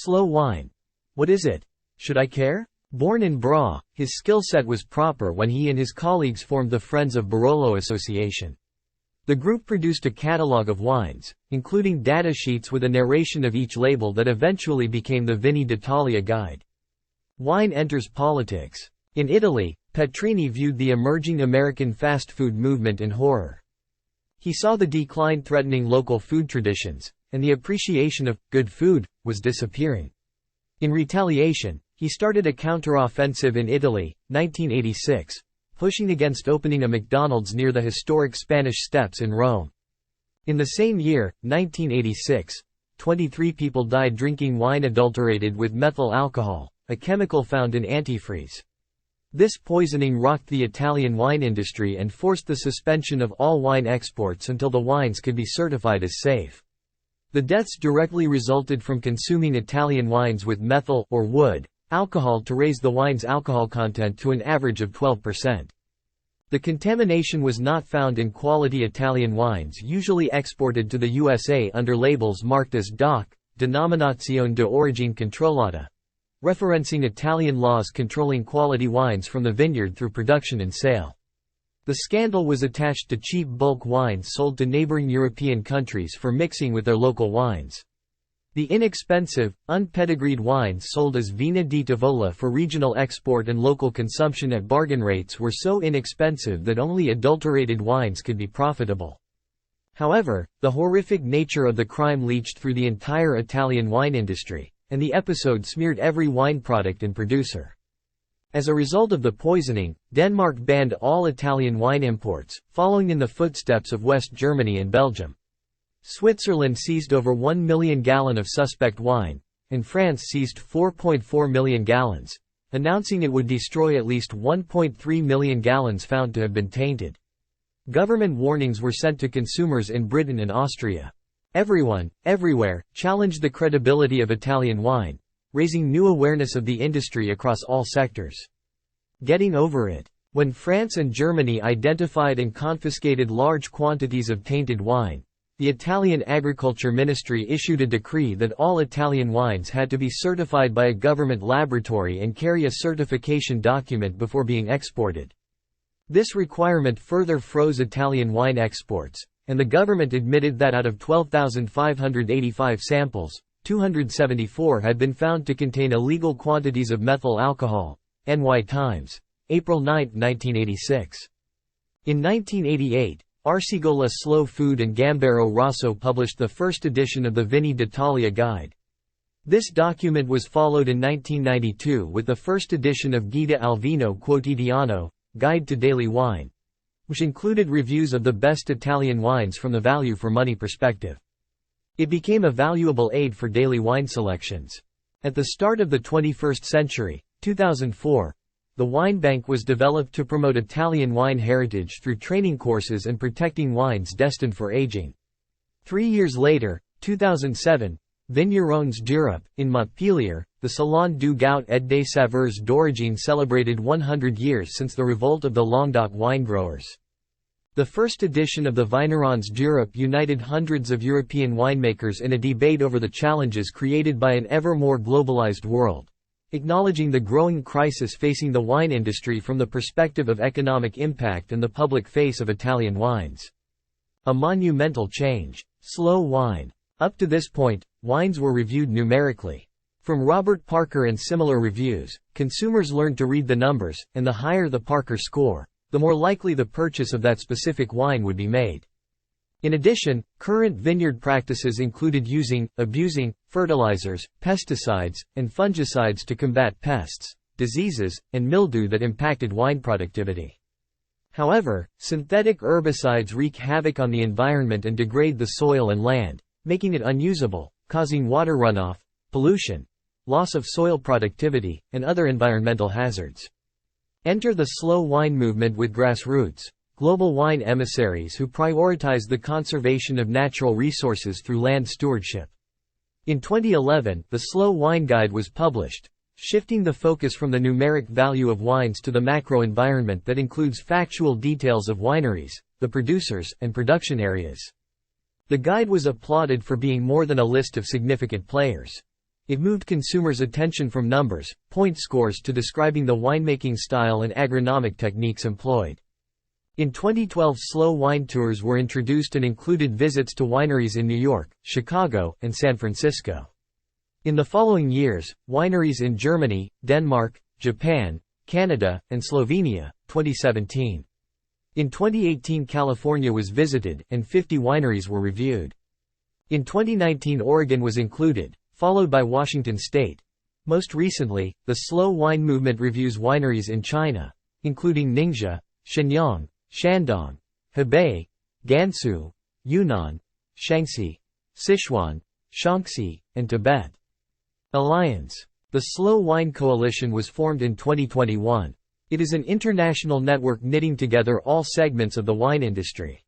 Slow wine. What is it? Should I care? Born in Bra, his skill set was proper when he and his colleagues formed the Friends of Barolo Association. The group produced a catalogue of wines, including data sheets with a narration of each label that eventually became the Vini d'Italia Guide. Wine enters politics. In Italy, Petrini viewed the emerging American fast food movement in horror. He saw the decline threatening local food traditions, and the appreciation of good food was disappearing. In retaliation, he started a counter-offensive in Italy, 1986, pushing against opening a McDonald's near the historic Spanish Steps in Rome. In the same year, 1986, 23 people died drinking wine adulterated with methyl alcohol, a chemical found in antifreeze. This poisoning rocked the Italian wine industry and forced the suspension of all wine exports until the wines could be certified as safe. The deaths directly resulted from consuming Italian wines with methyl or wood alcohol to raise the wine's alcohol content to an average of 12%. The contamination was not found in quality Italian wines usually exported to the USA under labels marked as DOC, Denominazione di Origine Controllata, referencing Italian laws controlling quality wines from the vineyard through production and sale. The scandal was attached to cheap bulk wines sold to neighboring European countries for mixing with their local wines. The inexpensive, unpedigreed wines sold as Vina di Tavola for regional export and local consumption at bargain rates were so inexpensive that only adulterated wines could be profitable. However, the horrific nature of the crime leached through the entire Italian wine industry, and the episode smeared every wine product and producer. As a result of the poisoning, Denmark banned all Italian wine imports, following in the footsteps of West Germany and Belgium. Switzerland seized over 1 million gallons of suspect wine, and France seized 4.4 million gallons, announcing it would destroy at least 1.3 million gallons found to have been tainted. Government warnings were sent to consumers in Britain and Austria. Everyone, everywhere, challenged the credibility of Italian wine, raising new awareness of the industry across all sectors. Getting over it. When France and Germany identified and confiscated large quantities of tainted wine, the Italian Agriculture Ministry issued a decree that all Italian wines had to be certified by a government laboratory and carry a certification document before being exported. This requirement further froze Italian wine exports, and the government admitted that out of 12,585 samples, 274 had been found to contain illegal quantities of methyl alcohol. NY Times. April 9, 1986. In 1988, Arsigola Slow Food and Gambero Rosso published the first edition of the Vini d'Italia Guide. This document was followed in 1992 with the first edition of Guida al Vino Quotidiano, Guide to Daily Wine, which included reviews of the best Italian wines from the value for money perspective. It became a valuable aid for daily wine selections. At the start of the 21st century, 2004, the Wine Bank was developed to promote Italian wine heritage through training courses and protecting wines destined for aging. 3 years later, 2007, Vignerons d'Europe, in Montpellier, the Salon du Goût et des Saveurs d'Origine celebrated 100 years since the revolt of the Languedoc winegrowers. The first edition of the Vignerons d'Europe united hundreds of European winemakers in a debate over the challenges created by an ever more globalized world, acknowledging the growing crisis facing the wine industry from the perspective of economic impact and the public face of Italian wines. A monumental change. Slow wine. Up to this point, wines were reviewed numerically. From Robert Parker and similar reviews, consumers learned to read the numbers, and the higher the Parker score, the more likely the purchase of that specific wine would be made. In addition, current vineyard practices included using, abusing, fertilizers, pesticides, and fungicides to combat pests, diseases, and mildew that impacted wine productivity. However, synthetic herbicides wreak havoc on the environment and degrade the soil and land, making it unusable, causing water runoff, pollution, loss of soil productivity, and other environmental hazards. Enter the slow wine movement with grassroots, global wine emissaries who prioritize the conservation of natural resources through land stewardship. In 2011, the Slow Wine Guide was published, shifting the focus from the numeric value of wines to the macro environment that includes factual details of wineries, the producers, and production areas. The guide was applauded for being more than a list of significant players. It moved consumers' attention from numbers, point scores to describing the winemaking style and agronomic techniques employed. In 2012, slow wine tours were introduced and included visits to wineries in New York, Chicago, and San Francisco. In the following years, wineries in Germany, Denmark, Japan, Canada, and Slovenia, 2017. In 2018, California was visited, and 50 wineries were reviewed. In 2019, Oregon was included, followed by Washington State. Most recently, the slow wine movement reviews wineries in China, including Ningxia, Shenyang, Shandong, Hebei, Gansu, Yunnan, Shaanxi, Sichuan, Shaanxi, and Tibet. Alliance. The Slow Wine Coalition was formed in 2021. It is an international network knitting together all segments of the wine industry.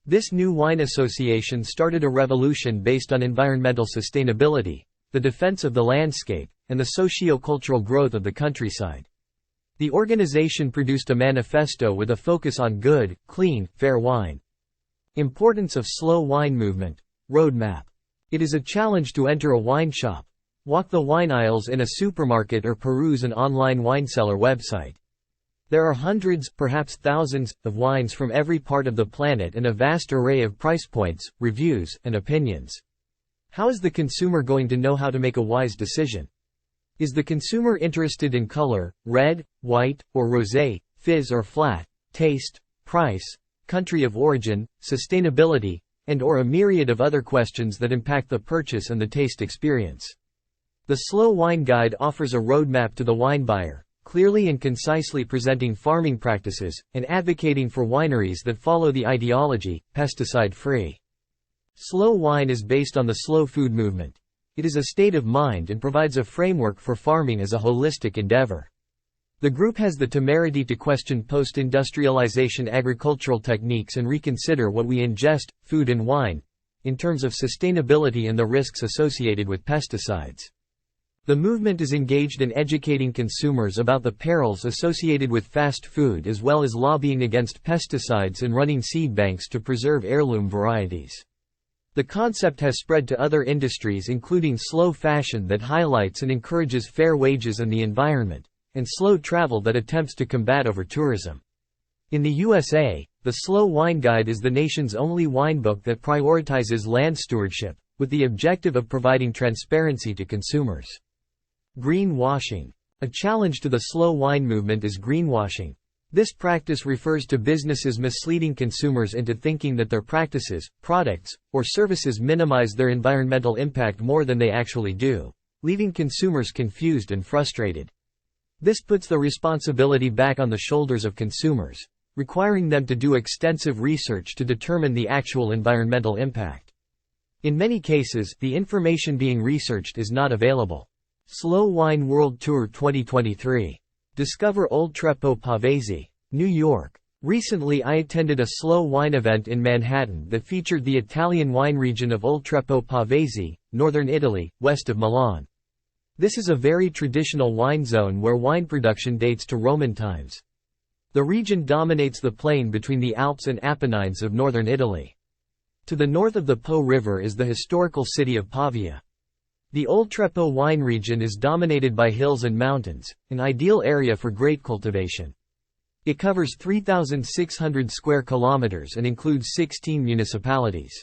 This new wine association started a revolution based on environmental sustainability, the defense of the landscape, and the socio-cultural growth of the countryside. The organization produced a manifesto with a focus on good, clean, fair wine. Importance of slow wine movement. Roadmap. It is a challenge to enter a wine shop, walk the wine aisles in a supermarket, or peruse an online wine seller website. There are hundreds, perhaps thousands, of wines from every part of the planet and a vast array of price points, reviews, and opinions. How is the consumer going to know how to make a wise decision? Is the consumer interested in color, red, white, or rosé, fizz or flat, taste, price, country of origin, sustainability, and/or a myriad of other questions that impact the purchase and the taste experience? The Slow Wine Guide offers a roadmap to the wine buyer, clearly and concisely presenting farming practices, and advocating for wineries that follow the ideology, pesticide-free. Slow wine is based on the slow food movement. It is a state of mind and provides a framework for farming as a holistic endeavor. The group has the temerity to question post-industrialization agricultural techniques and reconsider what we ingest, food and wine, in terms of sustainability and the risks associated with pesticides. The movement is engaged in educating consumers about the perils associated with fast food, as well as lobbying against pesticides and running seed banks to preserve heirloom varieties. The concept has spread to other industries, including slow fashion that highlights and encourages fair wages and the environment, and slow travel that attempts to combat over-tourism. In the USA, the Slow Wine Guide is the nation's only wine book that prioritizes land stewardship, with the objective of providing transparency to consumers. Greenwashing. A challenge to the slow wine movement is greenwashing. This practice refers to businesses misleading consumers into thinking that their practices, products, or services minimize their environmental impact more than they actually do, leaving consumers confused and frustrated. This puts the responsibility back on the shoulders of consumers, requiring them to do extensive research to determine the actual environmental impact. In many cases, the information being researched is not available. Slow Wine World Tour 2023. Discover Oltrepo Pavese, New York. Recently I attended a slow wine event in Manhattan that featured the Italian wine region of Oltrepo Pavese, northern Italy, west of Milan. This is a very traditional wine zone where wine production dates to Roman times. The region dominates the plain between the Alps and Apennines of northern Italy. To the north of the Po River is the historical city of Pavia. The Oltrepo wine region is dominated by hills and mountains, an ideal area for grape cultivation. It covers 3,600 square kilometers and includes 16 municipalities.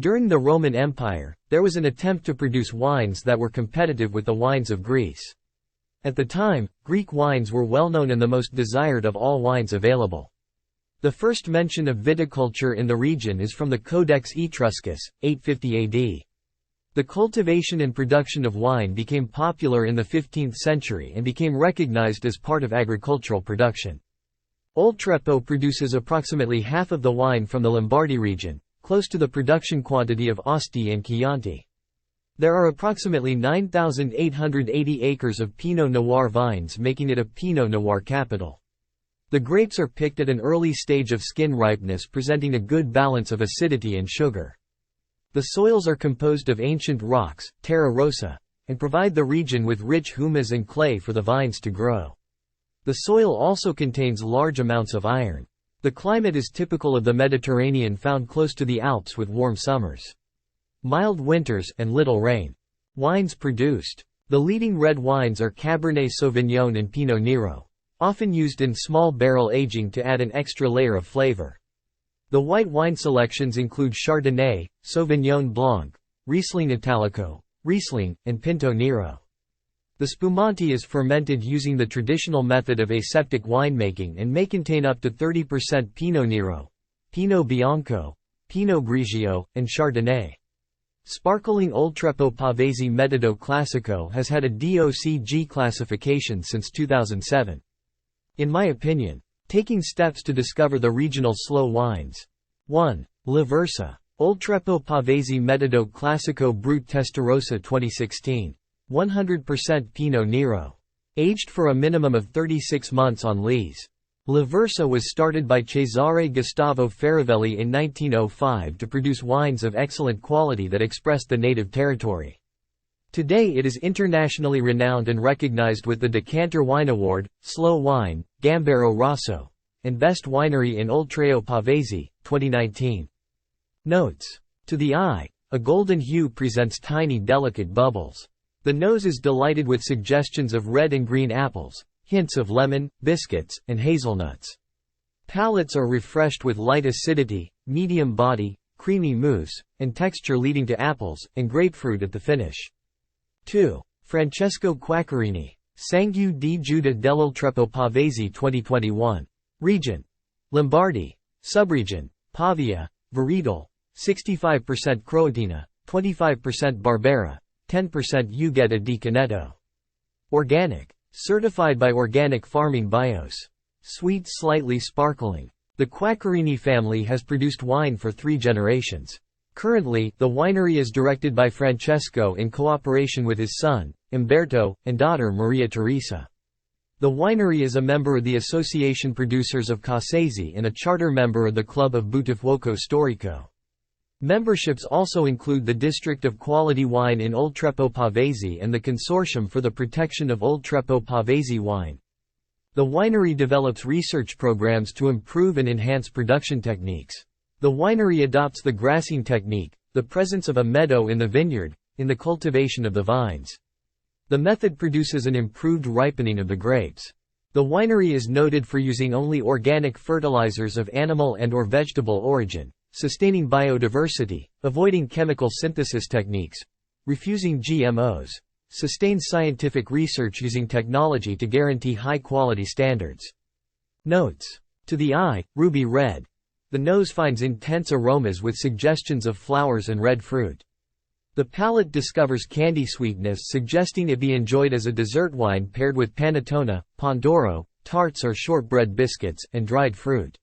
During the Roman Empire, there was an attempt to produce wines that were competitive with the wines of Greece. At the time, Greek wines were well known and the most desired of all wines available. The first mention of viticulture in the region is from the Codex Etruscus, 850 AD. The cultivation and production of wine became popular in the 15th century and became recognized as part of agricultural production. Oltrepo produces approximately half of the wine from the Lombardy region, close to the production quantity of Asti and Chianti. There are approximately 9,880 acres of Pinot Noir vines, making it a Pinot Noir capital. The grapes are picked at an early stage of skin ripeness, presenting a good balance of acidity and sugar. The soils are composed of ancient rocks, terra rossa, and provide the region with rich humus and clay for the vines to grow. The soil also contains large amounts of iron. The climate is typical of the Mediterranean, found close to the Alps with warm summers, mild winters, and little rain. Wines produced. The leading red wines are Cabernet Sauvignon and Pinot Nero, often used in small barrel aging to add an extra layer of flavor. The white wine selections include Chardonnay, Sauvignon Blanc, Riesling Italico, Riesling, and Pinto Nero. The Spumante is fermented using the traditional method of aseptic winemaking and may contain up to 30% Pinot Nero, Pinot Bianco, Pinot Grigio, and Chardonnay. Sparkling Oltrepo Pavese Metodo Classico has had a DOCG classification since 2007. In my opinion, taking steps to discover the regional slow wines. 1. La Versa. Oltrepo Pavese Metodo Classico Brut Testarossa 2016. 100% Pinot Nero. Aged for a minimum of 36 months on lees. La Versa was started by Cesare Gustavo Faravelli in 1905 to produce wines of excellent quality that expressed the native territory. Today it is internationally renowned and recognized with the Decanter Wine Award, Slow Wine, Gambero Rosso, and Best Winery in Oltreo Pavese, 2019. Notes. To the eye, a golden hue presents tiny delicate bubbles. The nose is delighted with suggestions of red and green apples, hints of lemon, biscuits, and hazelnuts. Palates are refreshed with light acidity, medium body, creamy mousse, and texture leading to apples and grapefruit at the finish. 2. Francesco Quaccarini. Sangue di Giuda dell'Oltrepo Pavese 2021. Region. Lombardy. Subregion. Pavia, Veredal. 65% Croatina, 25% Barbera, 10% Ugetta di Caneto. Organic. Certified by Organic Farming Bios. Sweet, slightly sparkling. The Quaccarini family has produced wine for 3 generations. Currently, the winery is directed by Francesco in cooperation with his son, Umberto, and daughter Maria Teresa. The winery is a member of the Association Producers of Cassese and a charter member of the Club of Buttafuoco Storico. Memberships also include the District of Quality Wine in Oltrepo Pavese and the Consortium for the Protection of Oltrepo Pavese Wine. The winery develops research programs to improve and enhance production techniques. The winery adopts the grassing technique, the presence of a meadow in the vineyard, in the cultivation of the vines. The method produces an improved ripening of the grapes. The winery is noted for using only organic fertilizers of animal and/or vegetable origin, sustaining biodiversity, avoiding chemical synthesis techniques, refusing GMOs, sustains scientific research using technology to guarantee high-quality standards. Notes. To the eye, ruby red. The nose finds intense aromas with suggestions of flowers and red fruit. The palate discovers candy sweetness, suggesting it be enjoyed as a dessert wine paired with panettone, pandoro, tarts or shortbread biscuits, and dried fruit.